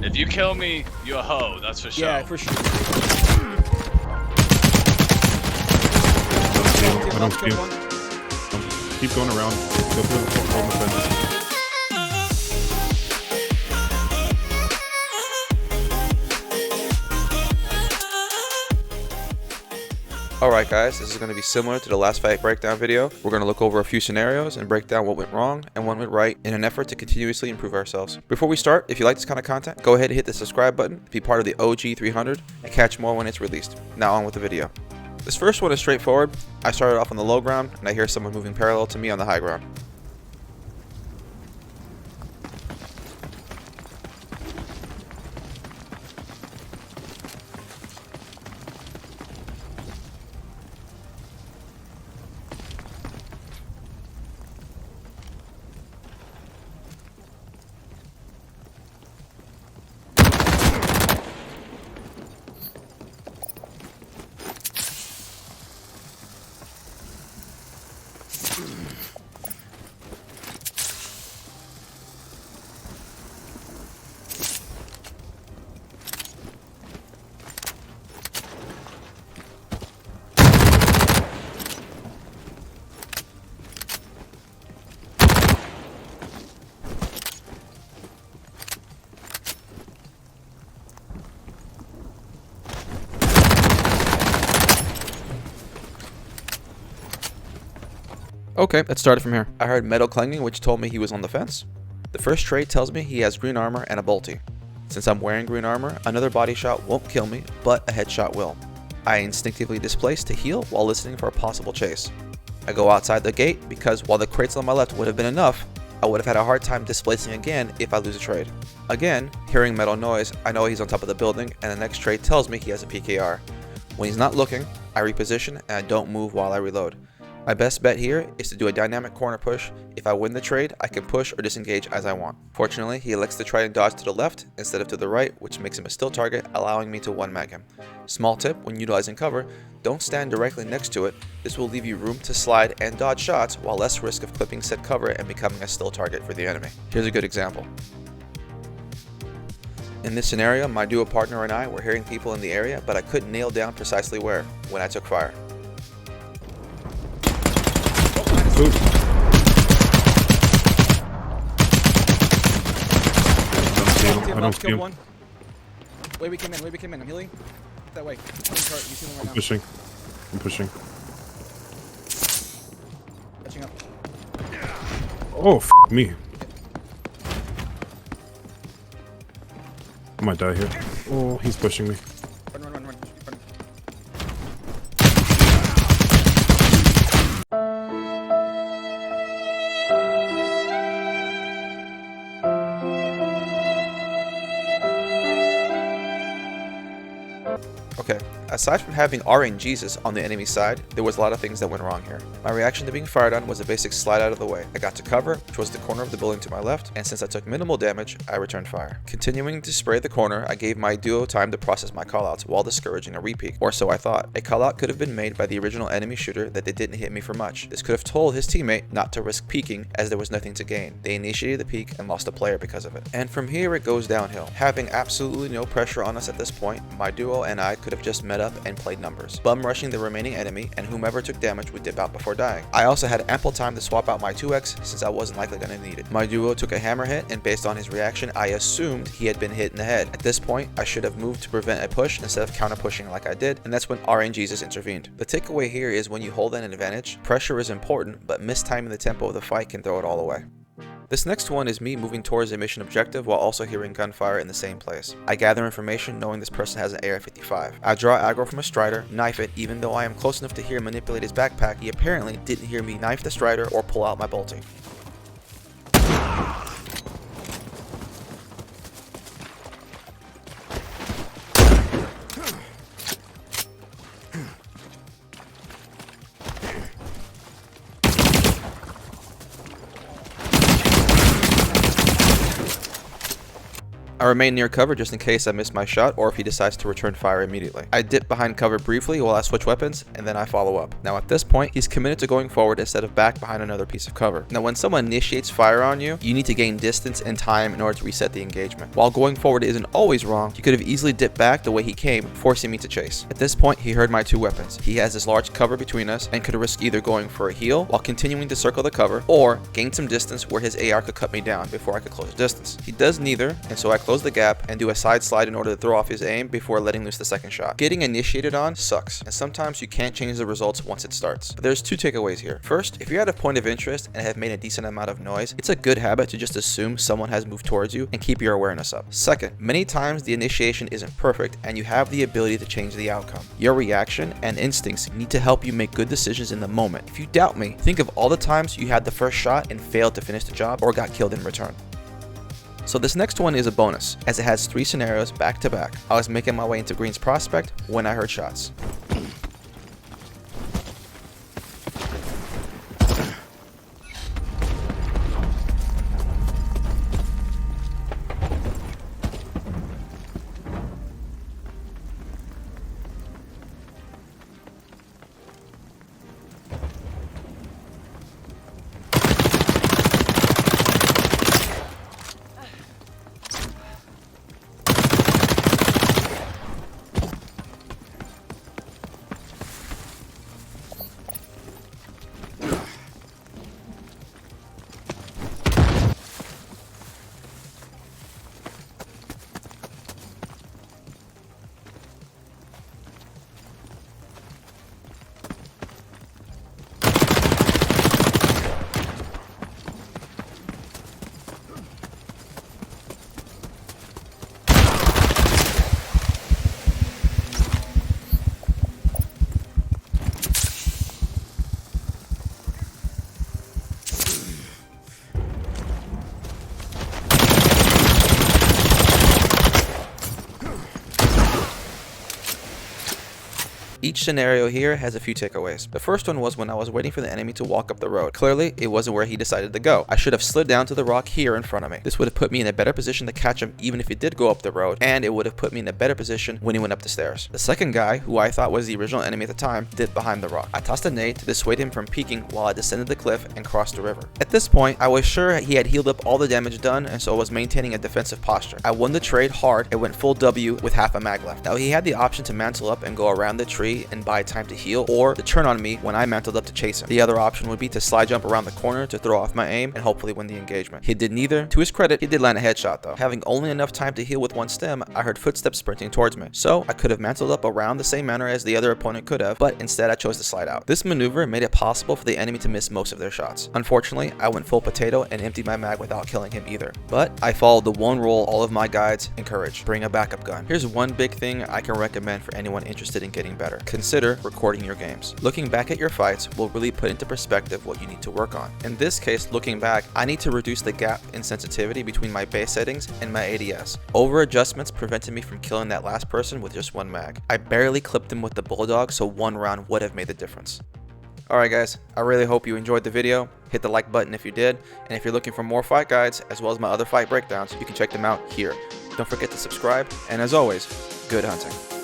If you kill me, you a hoe. That's for sure. Yeah, for sure. I don't see him. Keep going around. Go through the fences. Alright guys, this is going to be similar to the last fight breakdown video. We're going to look over a few scenarios and break down what went wrong and what went right in an effort to continuously improve ourselves. Before we start, if you like this kind of content, go ahead and hit the subscribe button to be part of the OG 300 and catch more when it's released. Now on with the video. This first one is straightforward. I started off on the low ground and I hear someone moving parallel to me on the high ground. Okay, let's start it from here. I heard metal clanging, which told me he was on the fence. The first trade tells me he has green armor and a bolty. Since I'm wearing green armor, another body shot won't kill me, but a headshot will. I instinctively displace to heal while listening for a possible chase. I go outside the gate because while the crates on my left would have been enough, I would have had a hard time displacing again if I lose a trade. Again, hearing metal noise, I know he's on top of the building, and the next trade tells me he has a PKR. When he's not looking, I reposition and I don't move while I reload. My best bet here is to do a dynamic corner push. If I win the trade, I can push or disengage as I want. Fortunately, he elects to try and dodge to the left instead of to the right, which makes him a still target, allowing me to one-mag him. Small tip, when utilizing cover, don't stand directly next to it. This will leave you room to slide and dodge shots while less risk of clipping said cover and becoming a still target for the enemy. Here's a good example. In this scenario, my duo partner and I were hearing people in the area, but I couldn't nail down precisely where when I took fire. Ooh. I don't see him. One. Way we came in, I'm healing. That way. I'm pushing. Catching up. Oh, f me. I might die here. Oh, he's pushing me. Run. Okay, aside from having RNGesus on the enemy side, there was a lot of things that went wrong here. My reaction to being fired on was a basic slide out of the way. I got to cover, which was the corner of the building to my left, and since I took minimal damage, I returned fire. Continuing to spray the corner, I gave my duo time to process my callouts while discouraging a repeat, or so I thought. A callout could have been made by the original enemy shooter that they didn't hit me for much. This could have told his teammate not to risk peeking as there was nothing to gain. They initiated the peek and lost a player because of it. And from here it goes downhill. Having absolutely no pressure on us at this point, my duo and I could have just met up and played numbers, bum rushing the remaining enemy, and whomever took damage would dip out before dying. I also had ample time to swap out my 2x since I wasn't likely going to need it. My duo took a hammer hit, and based on his reaction, I assumed he had been hit in the head. At this point, I should have moved to prevent a push instead of counter pushing like I did, and that's when RNGesus intervened. The takeaway here is when you hold an advantage, pressure is important, but mistiming the tempo of the fight can throw it all away. This next one is me moving towards a mission objective while also hearing gunfire in the same place. I gather information knowing this person has an AR-55. I draw aggro from a strider, knife it, even though I am close enough to hear him manipulate his backpack, he apparently didn't hear me knife the strider or pull out my bolting. remain near cover just in case I miss my shot or if he decides to return fire immediately. I dip behind cover briefly while I switch weapons, and then I follow up. Now at this point, he's committed to going forward instead of back behind another piece of cover. Now when someone initiates fire on you, you need to gain distance and time in order to reset the engagement. While going forward isn't always wrong, he could have easily dipped back the way he came, forcing me to chase. At this point, he heard my two weapons. He has this large cover between us and could risk either going for a heal while continuing to circle the cover, or gain some distance where his AR could cut me down before I could close the distance. He does neither, and so I close the gap and do a side slide in order to throw off his aim before letting loose the second shot. Getting initiated on sucks, and sometimes you can't change the results once it starts. But there's two takeaways here. First, if you're at a point of interest and have made a decent amount of noise, it's a good habit to just assume someone has moved towards you and keep your awareness up. Second, many times the initiation isn't perfect and you have the ability to change the outcome. Your reaction and instincts need to help you make good decisions in the moment. If you doubt me, think of all the times you had the first shot and failed to finish the job or got killed in return. So this next one is a bonus, as it has 3 scenarios back to back. I was making my way into Green's Prospect when I heard shots. Each scenario here has a few takeaways. The first one was when I was waiting for the enemy to walk up the road. Clearly, it wasn't where he decided to go. I should have slid down to the rock here in front of me. This would have put me in a better position to catch him even if he did go up the road, and it would have put me in a better position when he went up the stairs. The second guy, who I thought was the original enemy at the time, dipped behind the rock. I tossed a nade to dissuade him from peeking while I descended the cliff and crossed the river. At this point, I was sure he had healed up all the damage done, and so I was maintaining a defensive posture. I won the trade hard and went full W with half a mag left. Now he had the option to mantle up and go around the tree and buy time to heal, or to turn on me when I mantled up to chase him. The other option would be to slide jump around the corner to throw off my aim and hopefully win the engagement. He did neither. To his credit, he did land a headshot though. Having only enough time to heal with one stim, I heard footsteps sprinting towards me. So I could have mantled up around the same manner as the other opponent could have, but instead I chose to slide out. This maneuver made it possible for the enemy to miss most of their shots. Unfortunately, I went full potato and emptied my mag without killing him either. But I followed the one rule all of my guides encourage: bring a backup gun. Here's one big thing I can recommend for anyone interested in getting better. Consider recording your games. Looking back at your fights will really put into perspective what you need to work on. In this case, looking back, I need to reduce the gap in sensitivity between my base settings and my ADS. Over adjustments prevented me from killing that last person with just one mag. I barely clipped him with the bulldog, so one round would have made the difference. Alright guys, I really hope you enjoyed the video. Hit the like button if you did, and if you're looking for more fight guides as well as my other fight breakdowns, you can check them out here. Don't forget to subscribe, and as always, good hunting.